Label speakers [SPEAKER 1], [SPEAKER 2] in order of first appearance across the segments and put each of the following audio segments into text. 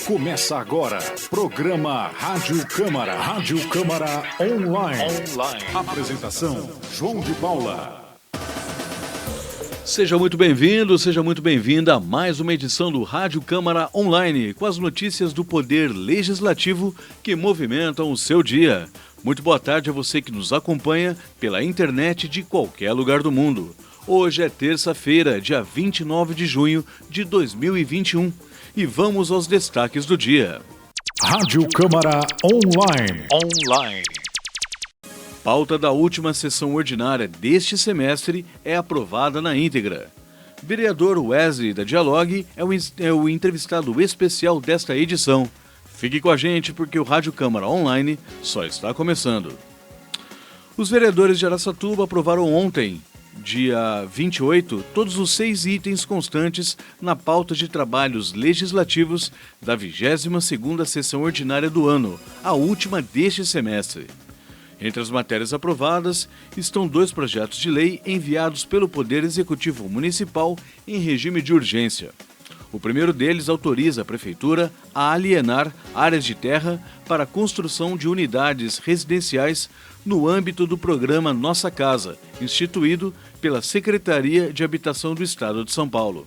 [SPEAKER 1] Começa agora, programa Rádio Câmara. Rádio Câmara Online. Apresentação, João de Paula.
[SPEAKER 2] Seja muito bem-vindo, seja muito bem-vinda a mais uma edição do Rádio Câmara Online, com as notícias do Poder Legislativo que movimentam o seu dia. Muito boa tarde a você que nos acompanha pela internet de qualquer lugar do mundo. Hoje é terça-feira, dia 29 de junho de 2021. E vamos aos destaques do dia.
[SPEAKER 1] Rádio Câmara Online.
[SPEAKER 2] Pauta da última sessão ordinária deste semestre é aprovada na íntegra. Vereador Wesley da Dialogue é o entrevistado especial desta edição. Fique com a gente porque o Rádio Câmara Online só está começando. Os vereadores de Araçatuba aprovaram ontem, dia 28, todos os 6 itens constantes na pauta de trabalhos legislativos da 22ª sessão ordinária do ano, a última deste semestre. Entre as matérias aprovadas estão 2 projetos de lei enviados pelo Poder Executivo Municipal em regime de urgência. O primeiro deles autoriza a Prefeitura a alienar áreas de terra para a construção de unidades residenciais no âmbito do programa Nossa Casa, instituído pela Secretaria de Habitação do Estado de São Paulo.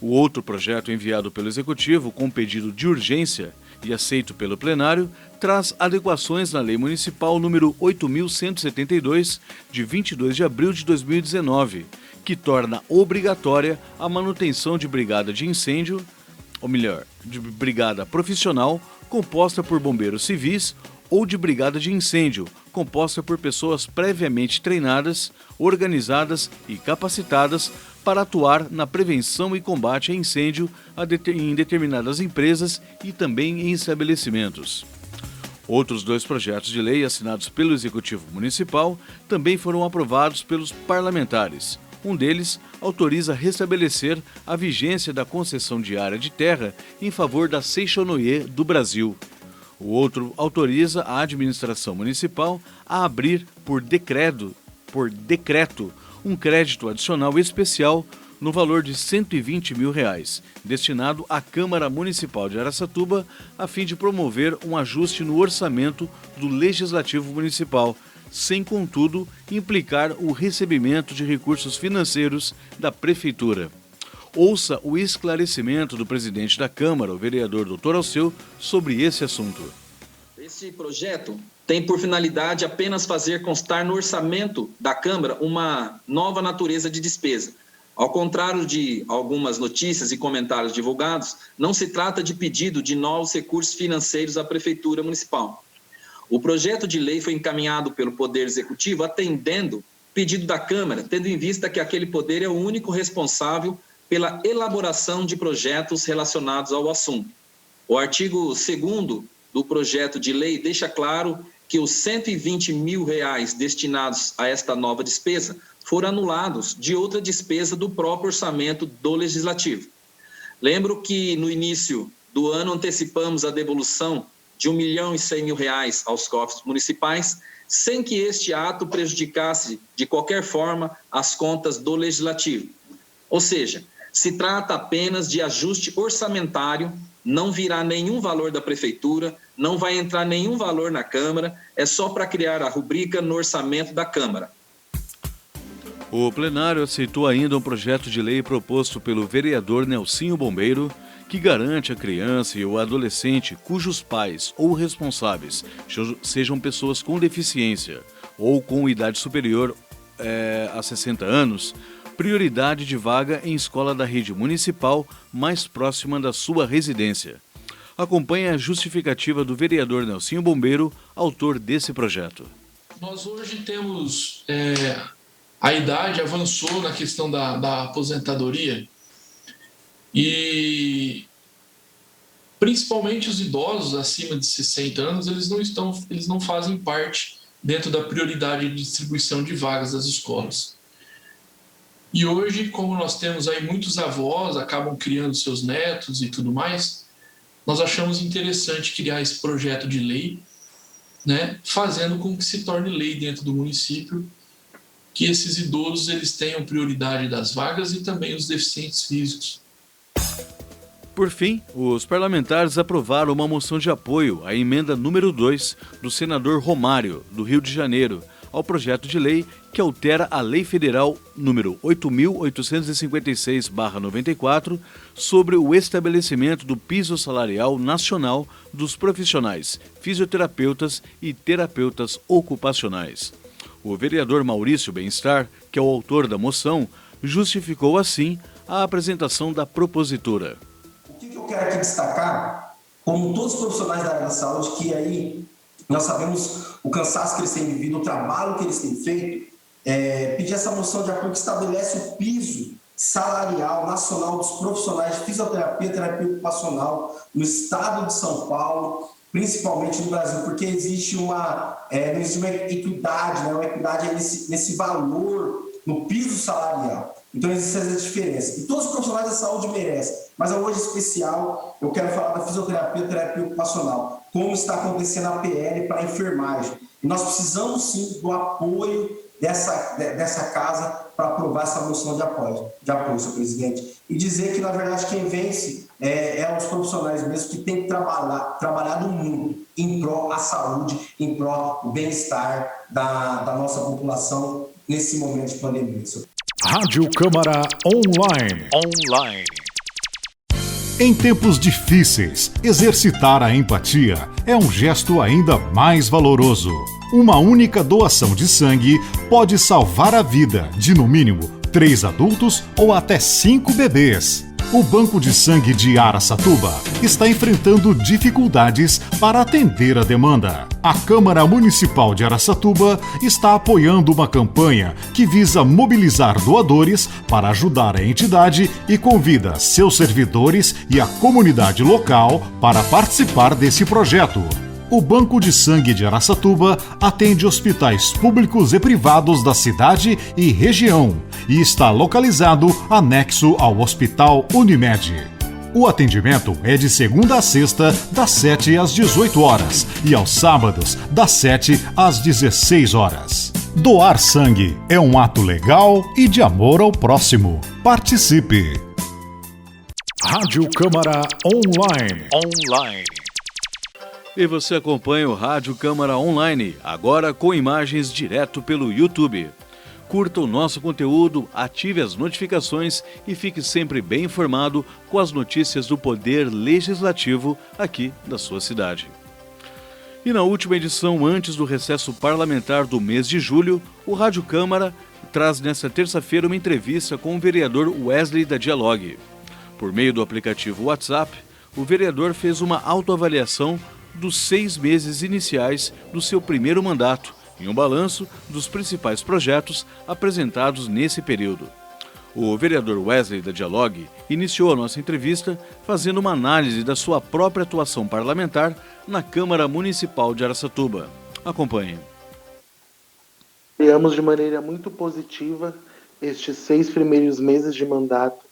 [SPEAKER 2] O outro projeto enviado pelo Executivo com pedido de urgência e aceito pelo plenário, traz adequações na Lei Municipal número 8.172, de 22 de abril de 2019, que torna obrigatória a manutenção de brigada de incêndio, ou melhor, de brigada profissional, composta por bombeiros civis, ou de brigada de incêndio, composta por pessoas previamente treinadas, organizadas e capacitadas para atuar na prevenção e combate a incêndio em determinadas empresas e também em estabelecimentos. Outros 2 projetos de lei assinados pelo Executivo Municipal também foram aprovados pelos parlamentares. Um deles autoriza restabelecer a vigência da concessão de área de terra em favor da Seixonoye do Brasil. O outro autoriza a administração municipal a abrir por decreto um crédito adicional especial no valor de R$ 120 mil, destinado à Câmara Municipal de Araçatuba, a fim de promover um ajuste no orçamento do Legislativo Municipal, sem, contudo, implicar o recebimento de recursos financeiros da Prefeitura. Ouça o esclarecimento do presidente da Câmara, o vereador Dr. Alceu, sobre esse assunto.
[SPEAKER 3] Esse projeto tem por finalidade apenas fazer constar no orçamento da Câmara uma nova natureza de despesa. Ao contrário de algumas notícias e comentários divulgados, não se trata de pedido de novos recursos financeiros à Prefeitura Municipal. O projeto de lei foi encaminhado pelo Poder Executivo atendendo pedido da Câmara, tendo em vista que aquele poder é o único responsável pela elaboração de projetos relacionados ao assunto. O artigo 2º do projeto de lei deixa claro que os R$ 120 mil destinados a esta nova despesa foram anulados de outra despesa do próprio orçamento do Legislativo. Lembro que no início do ano antecipamos a devolução de R$ 1.100.000 aos cofres municipais, sem que este ato prejudicasse de qualquer forma as contas do Legislativo. Ou seja, se trata apenas de ajuste orçamentário, não virá nenhum valor da Prefeitura, não vai entrar nenhum valor na Câmara, é só para criar a rubrica no orçamento da Câmara.
[SPEAKER 2] O plenário aceitou ainda um projeto de lei proposto pelo vereador Nelsinho Bombeiro, que garante à criança e ao adolescente cujos pais ou responsáveis sejam pessoas com deficiência ou com idade superior a 60 anos, prioridade de vaga em escola da rede municipal mais próxima da sua residência. Acompanhe a justificativa do vereador Nelsinho Bombeiro, autor desse projeto.
[SPEAKER 4] Nós hoje temos... A idade avançou na questão da aposentadoria e principalmente os idosos acima de 60 anos, eles não fazem parte dentro da prioridade de distribuição de vagas das escolas. E hoje, como nós temos aí muitos avós, acabam criando seus netos e tudo mais, nós achamos interessante criar esse projeto de lei, né, fazendo com que se torne lei dentro do município, que esses idosos eles tenham prioridade das vagas e também os deficientes físicos.
[SPEAKER 2] Por fim, os parlamentares aprovaram uma moção de apoio à emenda número 2 do senador Romário, do Rio de Janeiro, ao projeto de lei que altera a Lei Federal número 8.856/94 sobre o estabelecimento do piso salarial nacional dos profissionais, fisioterapeutas e terapeutas ocupacionais. O vereador Maurício Bem-Estar, que é o autor da moção, justificou assim a apresentação da propositura.
[SPEAKER 5] O que eu quero aqui destacar, como todos os profissionais da área da saúde, que aí nós sabemos o cansaço que eles têm vivido, o trabalho que eles têm feito, pedir essa moção de apoio que estabelece o piso salarial nacional dos profissionais de fisioterapia e terapia ocupacional no estado de São Paulo, principalmente no Brasil, porque existe não existe uma equidade, né? Uma equidade nesse valor, no piso salarial. Então existem essas diferenças. E todos os profissionais da saúde merecem. Mas hoje, em especial, eu quero falar da fisioterapia e terapia ocupacional. Como está acontecendo a PL para a enfermagem. E nós precisamos, sim, do apoio dessa casa para aprovar essa moção de apoio, senhor presidente. E dizer que, na verdade, quem vence é os profissionais mesmo que têm trabalhado muito em prol da saúde, em prol do bem-estar da nossa população nesse momento de pandemia.
[SPEAKER 1] Rádio Câmara Online. Em tempos difíceis, exercitar a empatia é um gesto ainda mais valoroso. Uma única doação de sangue pode salvar a vida de, no mínimo, 3 adultos ou até 5 bebês. O Banco de Sangue de Araçatuba está enfrentando dificuldades para atender a demanda. A Câmara Municipal de Araçatuba está apoiando uma campanha que visa mobilizar doadores para ajudar a entidade e convida seus servidores e a comunidade local para participar desse projeto. O Banco de Sangue de Araçatuba atende hospitais públicos e privados da cidade e região e está localizado anexo ao Hospital Unimed. O atendimento é de segunda a sexta, das 7 às 18 horas e aos sábados, das 7 às 16 horas. Doar sangue é um ato legal e de amor ao próximo. Participe! Rádio Câmara Online.
[SPEAKER 2] E você acompanha o Rádio Câmara Online, agora com imagens direto pelo YouTube. Curta o nosso conteúdo, ative as notificações e fique sempre bem informado com as notícias do Poder Legislativo aqui da sua cidade. E na última edição, antes do recesso parlamentar do mês de julho, o Rádio Câmara traz nesta terça-feira uma entrevista com o vereador Wesley da Dialogue. Por meio do aplicativo WhatsApp, o vereador fez uma autoavaliação dos 6 meses iniciais do seu primeiro mandato e um balanço dos principais projetos apresentados nesse período. O vereador Wesley da Dialogue iniciou a nossa entrevista fazendo uma análise da sua própria atuação parlamentar na Câmara Municipal de Araçatuba. Acompanhe.
[SPEAKER 6] Criamos de maneira muito positiva estes 6 primeiros meses de mandato.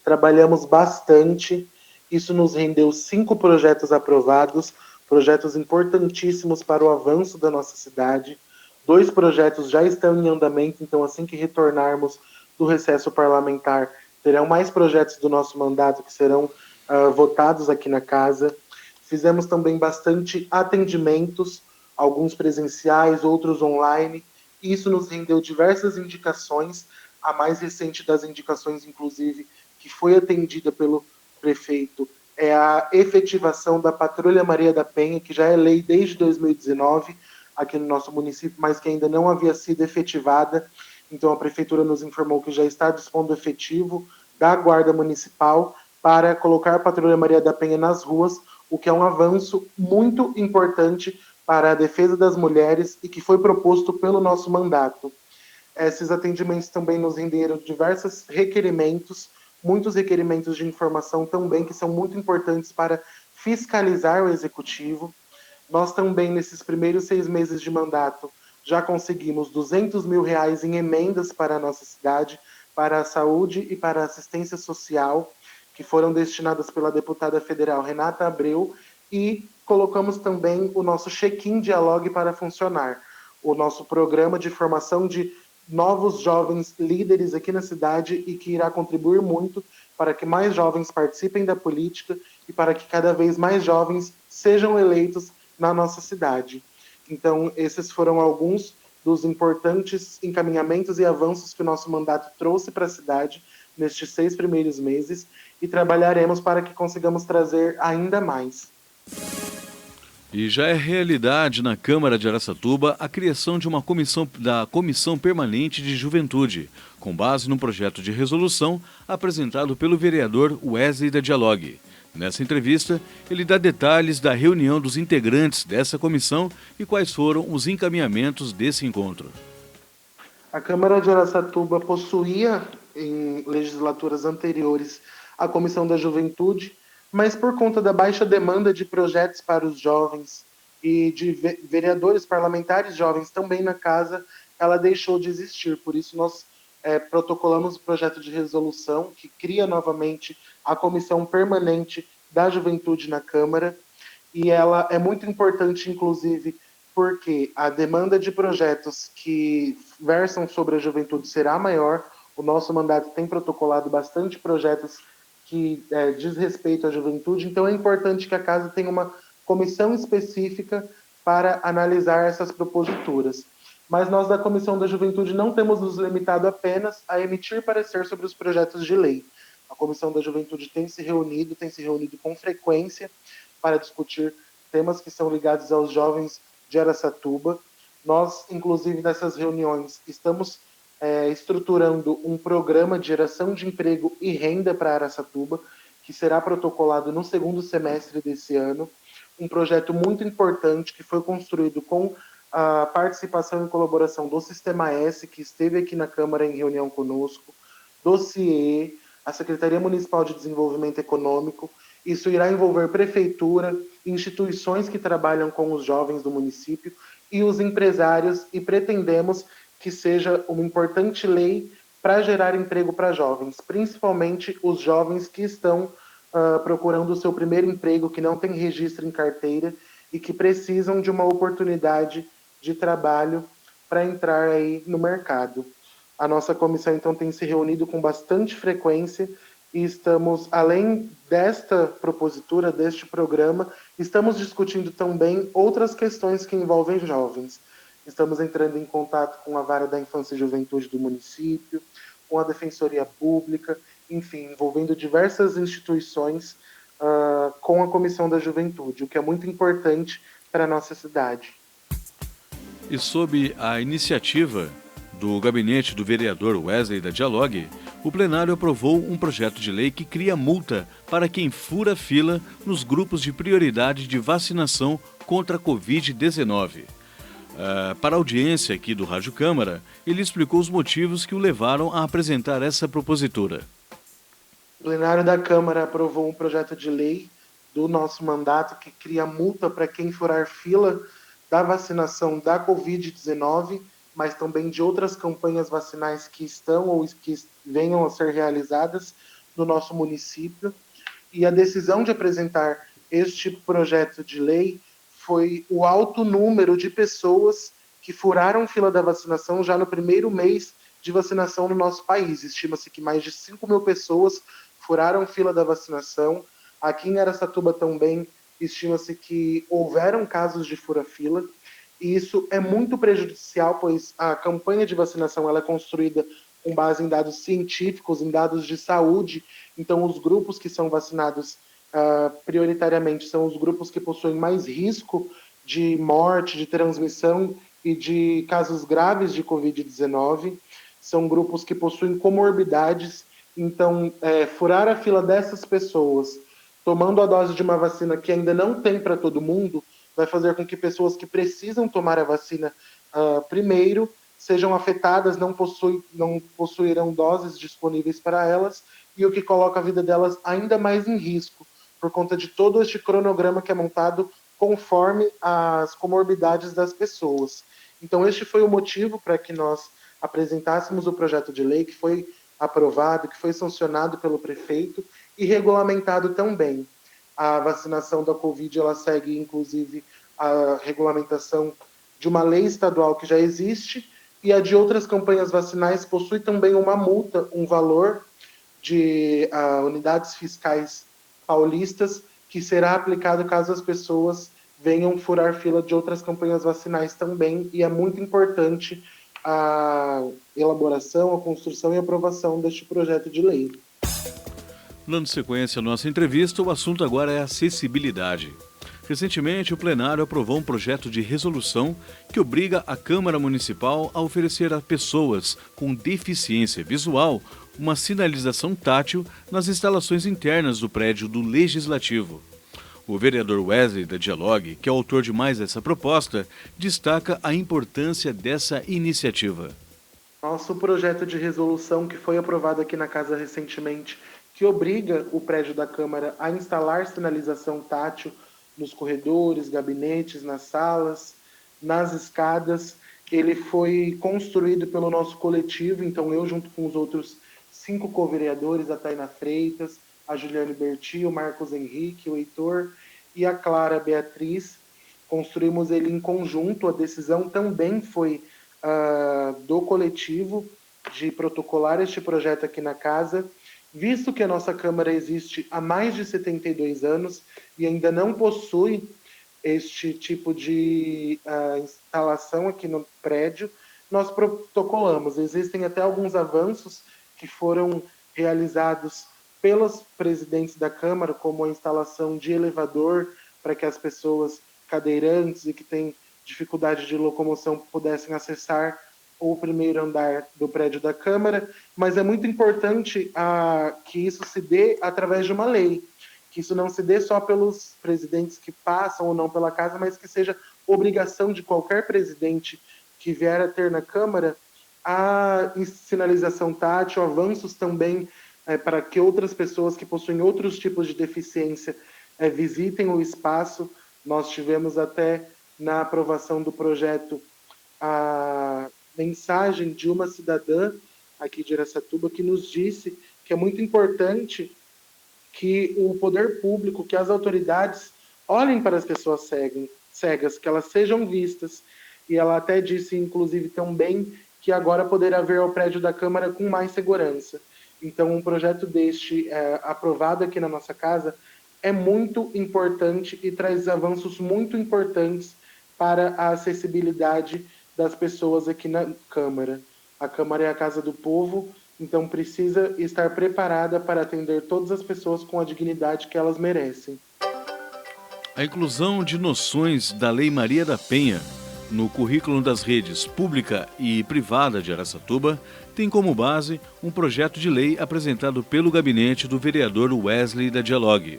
[SPEAKER 6] Trabalhamos bastante, isso nos rendeu 5 projetos aprovados, projetos importantíssimos para o avanço da nossa cidade. 2 projetos já estão em andamento, então assim que retornarmos do recesso parlamentar, terão mais projetos do nosso mandato que serão votados aqui na casa. Fizemos também bastante atendimentos, alguns presenciais, outros online. Isso nos rendeu diversas indicações, a mais recente das indicações, inclusive, que foi atendida pelo prefeito, é a efetivação da Patrulha Maria da Penha, que já é lei desde 2019 aqui no nosso município, mas que ainda não havia sido efetivada. Então a Prefeitura nos informou que já está dispondo efetivo da Guarda Municipal para colocar a Patrulha Maria da Penha nas ruas, o que é um avanço muito importante para a defesa das mulheres e que foi proposto pelo nosso mandato. Esses atendimentos também nos renderam diversos requerimentos, muitos requerimentos de informação também, que são muito importantes para fiscalizar o Executivo. Nós também, nesses primeiros 6 meses de mandato, já conseguimos R$200 mil em emendas para a nossa cidade, para a saúde e para a assistência social, que foram destinadas pela deputada federal Renata Abreu, e colocamos também o nosso Check-in Dialogue para funcionar, o nosso programa de formação de novos jovens líderes aqui na cidade e que irá contribuir muito para que mais jovens participem da política e para que cada vez mais jovens sejam eleitos na nossa cidade. Então, esses foram alguns dos importantes encaminhamentos e avanços que o nosso mandato trouxe para a cidade nestes 6 primeiros meses e trabalharemos para que consigamos trazer ainda mais.
[SPEAKER 2] E já é realidade na Câmara de Araçatuba a criação de uma Comissão Permanente de Juventude, com base num projeto de resolução apresentado pelo vereador Wesley da Dialogue. Nessa entrevista, ele dá detalhes da reunião dos integrantes dessa comissão e quais foram os encaminhamentos desse encontro.
[SPEAKER 6] A Câmara de Araçatuba possuía, em legislaturas anteriores, a Comissão da Juventude, mas por conta da baixa demanda de projetos para os jovens e de vereadores parlamentares jovens também na casa, ela deixou de existir. Por isso, nós protocolamos o projeto de resolução que cria novamente a Comissão Permanente da Juventude na Câmara, e ela é muito importante, inclusive, porque a demanda de projetos que versam sobre a juventude será maior. O nosso mandato tem protocolado bastante projetos que diz respeito à juventude, então é importante que a casa tenha uma comissão específica para analisar essas proposituras. Mas nós da Comissão da Juventude não temos nos limitado apenas a emitir parecer sobre os projetos de lei. A Comissão da Juventude tem se reunido com frequência para discutir temas que são ligados aos jovens de Araçatuba. Nós, inclusive, nessas reuniões, estamos estruturando um programa de geração de emprego e renda para Araçatuba, que será protocolado no segundo semestre desse ano. Um projeto muito importante que foi construído com a participação e colaboração do Sistema S, que esteve aqui na Câmara em reunião conosco, do CIE, a Secretaria Municipal de Desenvolvimento Econômico. Isso irá envolver prefeitura, instituições que trabalham com os jovens do município e os empresários, e pretendemos que seja uma importante lei para gerar emprego para jovens, principalmente os jovens que estão procurando o seu primeiro emprego, que não tem registro em carteira e que precisam de uma oportunidade de trabalho para entrar aí no mercado. A nossa comissão, então, tem se reunido com bastante frequência e estamos, além desta propositura, deste programa, estamos discutindo também outras questões que envolvem jovens. Estamos entrando em contato com a Vara da Infância e Juventude do município, com a Defensoria Pública, enfim, envolvendo diversas instituições com a Comissão da Juventude, o que é muito importante para a nossa cidade.
[SPEAKER 2] E sob a iniciativa do gabinete do vereador Wesley da Dialogue, o plenário aprovou um projeto de lei que cria multa para quem fura fila nos grupos de prioridade de vacinação contra a Covid-19. Para a audiência aqui do Rádio Câmara, ele explicou os motivos que o levaram a apresentar essa propositura.
[SPEAKER 6] O plenário da Câmara aprovou um projeto de lei do nosso mandato que cria multa para quem furar fila da vacinação da Covid-19, mas também de outras campanhas vacinais que estão ou que venham a ser realizadas no nosso município. E a decisão de apresentar este projeto de lei foi o alto número de pessoas que furaram fila da vacinação já no primeiro mês de vacinação no nosso país. Estima-se que mais de 5 mil pessoas furaram fila da vacinação. Aqui em Araçatuba também estima-se que houveram casos de fura-fila, e isso é muito prejudicial, pois a campanha de vacinação ela é construída com base em dados científicos, em dados de saúde. Então, os grupos que são vacinados prioritariamente são os grupos que possuem mais risco de morte, de transmissão e de casos graves de Covid-19. São grupos que possuem comorbidades. Então, furar a fila dessas pessoas, tomando a dose de uma vacina que ainda não tem para todo mundo, vai fazer com que pessoas que precisam tomar a vacina primeiro sejam afetadas, não possuirão doses disponíveis para elas, e o que coloca a vida delas ainda mais em risco, por conta de todo este cronograma que é montado conforme as comorbidades das pessoas. Então, este foi o motivo para que nós apresentássemos o projeto de lei, que foi aprovado, que foi sancionado pelo prefeito e regulamentado também. A vacinação da Covid, ela segue, inclusive, a regulamentação de uma lei estadual que já existe, e a de outras campanhas vacinais possui também uma multa, um valor de unidades fiscais paulistas, que será aplicado caso as pessoas venham furar fila de outras campanhas vacinais também, e é muito importante a elaboração, a construção e aprovação deste projeto de lei.
[SPEAKER 2] Dando sequência à nossa entrevista, o assunto agora é acessibilidade. Recentemente, o plenário aprovou um projeto de resolução que obriga a Câmara Municipal a oferecer a pessoas com deficiência visual uma sinalização tátil nas instalações internas do prédio do Legislativo. O vereador Wesley da Dialogue, que é o autor de mais essa proposta, destaca a importância dessa iniciativa.
[SPEAKER 6] Nosso projeto de resolução, que foi aprovado aqui na Casa recentemente, que obriga o prédio da Câmara a instalar sinalização tátil nos corredores, gabinetes, nas salas, nas escadas. Ele foi construído pelo nosso coletivo, então eu, junto com os outros 5 co-vereadores, a Taina Freitas, a Juliane Berti, o Marcos Henrique, o Heitor e a Clara Beatriz, construímos ele em conjunto. A decisão também foi do coletivo de protocolar este projeto aqui na casa, visto que a nossa Câmara existe há mais de 72 anos e ainda não possui este tipo de instalação aqui no prédio, nós protocolamos. Existem até alguns avanços que foram realizados pelos presidentes da Câmara, como a instalação de elevador para que as pessoas cadeirantes e que têm dificuldade de locomoção pudessem acessar o primeiro andar do prédio da Câmara, mas é muito importante que isso se dê através de uma lei, que isso não se dê só pelos presidentes que passam ou não pela casa, mas que seja obrigação de qualquer presidente que vier a ter na Câmara a sinalização tátil, avanços também para que outras pessoas que possuem outros tipos de deficiência visitem o espaço. Nós tivemos até na aprovação do projeto a mensagem de uma cidadã aqui de Araçatuba que nos disse que é muito importante que o poder público, que as autoridades olhem para as pessoas cegas, que elas sejam vistas. E ela até disse, inclusive, também que agora poderá ver ao prédio da Câmara com mais segurança. Então, um projeto deste aprovado aqui na nossa casa é muito importante e traz avanços muito importantes para a acessibilidade das pessoas aqui na Câmara. A Câmara é a casa do povo, então precisa estar preparada para atender todas as pessoas com a dignidade que elas merecem.
[SPEAKER 2] A inclusão de noções da Lei Maria da Penha no currículo das redes pública e privada de Araçatuba tem como base um projeto de lei apresentado pelo gabinete do vereador Wesley da Dialogue.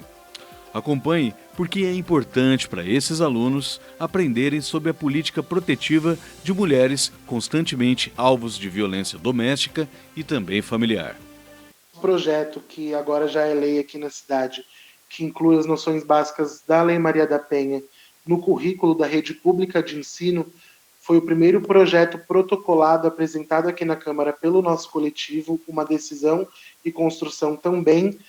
[SPEAKER 2] Acompanhe porque é importante para esses alunos aprenderem sobre a política protetiva de mulheres constantemente alvos de violência doméstica e também familiar.
[SPEAKER 6] O projeto, que agora já é lei aqui na cidade, que inclui as noções básicas da Lei Maria da Penha no currículo da rede pública de ensino, foi o primeiro projeto protocolado apresentado aqui na Câmara pelo nosso coletivo, uma decisão e construção também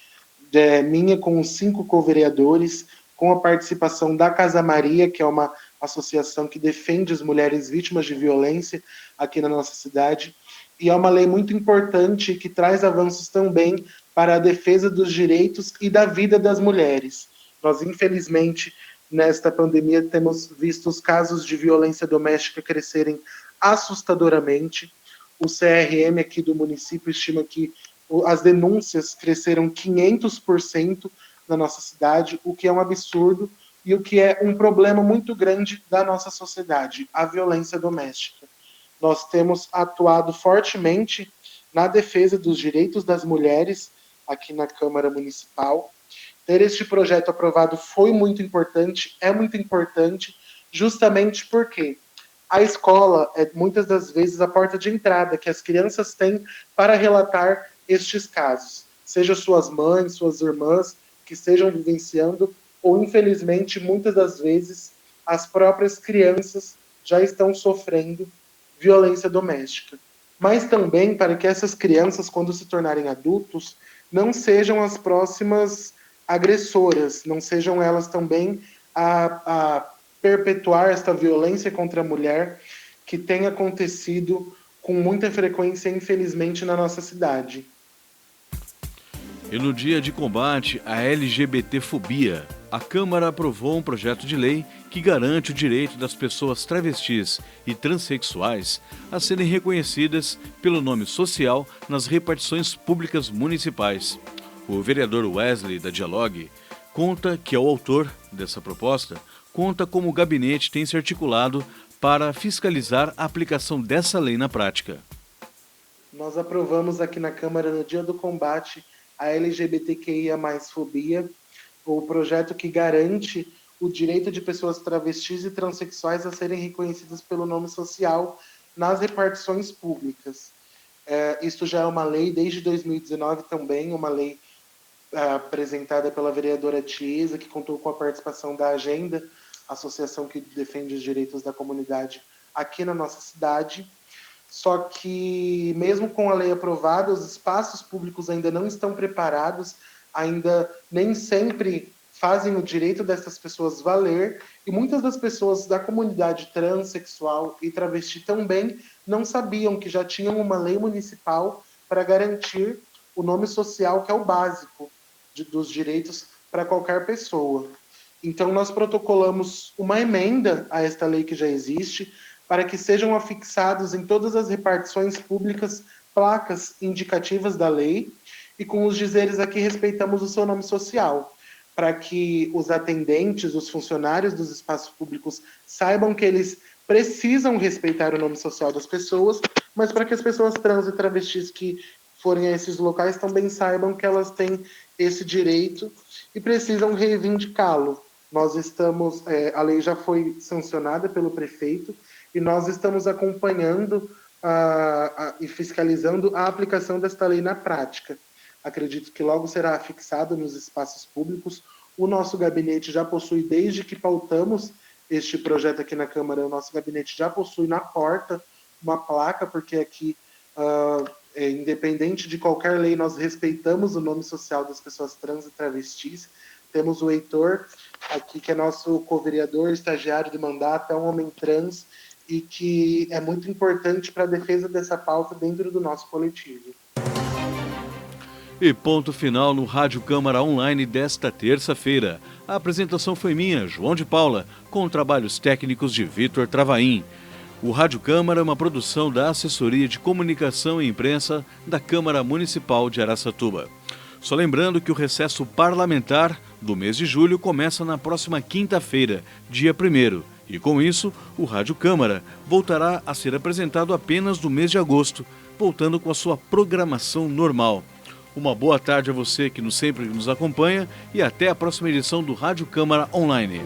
[SPEAKER 6] minha com os 5 co-vereadores, com a participação da Casa Maria, que é uma associação que defende as mulheres vítimas de violência aqui na nossa cidade, e é uma lei muito importante que traz avanços também para a defesa dos direitos e da vida das mulheres. Nós, infelizmente, nesta pandemia, temos visto os casos de violência doméstica crescerem assustadoramente. O CRM aqui do município estima que as denúncias cresceram 500% na nossa cidade, o que é um absurdo e o que é um problema muito grande da nossa sociedade, a violência doméstica. Nós temos atuado fortemente na defesa dos direitos das mulheres aqui na Câmara Municipal. Ter este projeto aprovado foi muito importante, é muito importante, justamente porque a escola é muitas das vezes a porta de entrada que as crianças têm para relatar estes casos, seja suas mães, suas irmãs que estejam vivenciando, ou infelizmente muitas das vezes as próprias crianças já estão sofrendo violência doméstica. Mas também para que essas crianças, quando se tornarem adultos, não sejam as próximas agressoras, não sejam elas também a perpetuar esta violência contra a mulher que tem acontecido com muita frequência, infelizmente, na nossa cidade.
[SPEAKER 2] E no dia de combate à LGBTfobia, a Câmara aprovou um projeto de lei que garante o direito das pessoas travestis e transexuais a serem reconhecidas pelo nome social nas repartições públicas municipais. O vereador Wesley, da Dialogue, conta que é o autor dessa proposta, conta como o gabinete tem se articulado para fiscalizar a aplicação dessa lei na prática.
[SPEAKER 6] Nós aprovamos aqui na Câmara, no dia do combate à LGBTQIA+, fobia, o projeto que garante o direito de pessoas travestis e transexuais a serem reconhecidas pelo nome social nas repartições públicas. Isto já é uma lei desde 2019 também, uma lei apresentada pela vereadora Tiesa, que contou com a participação da Agenda, associação que defende os direitos da comunidade aqui na nossa cidade. Só que, mesmo com a lei aprovada, os espaços públicos ainda não estão preparados, ainda nem sempre fazem o direito dessas pessoas valer, e muitas das pessoas da comunidade transexual e travesti também não sabiam que já tinham uma lei municipal para garantir o nome social, que é o básico dos direitos para qualquer pessoa. Então, nós protocolamos uma emenda a esta lei que já existe, para que sejam afixados em todas as repartições públicas placas indicativas da lei, e com os dizeres aqui respeitamos o seu nome social, para que os atendentes, os funcionários dos espaços públicos saibam que eles precisam respeitar o nome social das pessoas, mas para que as pessoas trans e travestis que forem a esses locais também saibam que elas têm esse direito e precisam reivindicá-lo. Nós estamos, a lei já foi sancionada pelo prefeito e nós estamos acompanhando e fiscalizando a aplicação desta lei na prática. Acredito que logo será fixado nos espaços públicos. O nosso gabinete já possui, desde que pautamos este projeto aqui na Câmara, o nosso gabinete já possui na porta uma placa, porque aqui, independente de qualquer lei, nós respeitamos o nome social das pessoas trans e travestis. Temos o Heitor aqui, que é nosso co-vereador, estagiário de mandato, é um homem trans e que é muito importante para a defesa dessa pauta dentro do nosso coletivo.
[SPEAKER 2] E ponto final no Rádio Câmara Online desta terça-feira. A apresentação foi minha, João de Paula, com trabalhos técnicos de Vitor Travaim. O Rádio Câmara é uma produção da Assessoria de Comunicação e Imprensa da Câmara Municipal de Araçatuba. Só lembrando que o recesso parlamentar do mês de julho começa na próxima quinta-feira, dia 1º. E com isso, o Rádio Câmara voltará a ser apresentado apenas no mês de agosto, voltando com a sua programação normal. Uma boa tarde a você que sempre nos acompanha e até a próxima edição do Rádio Câmara Online.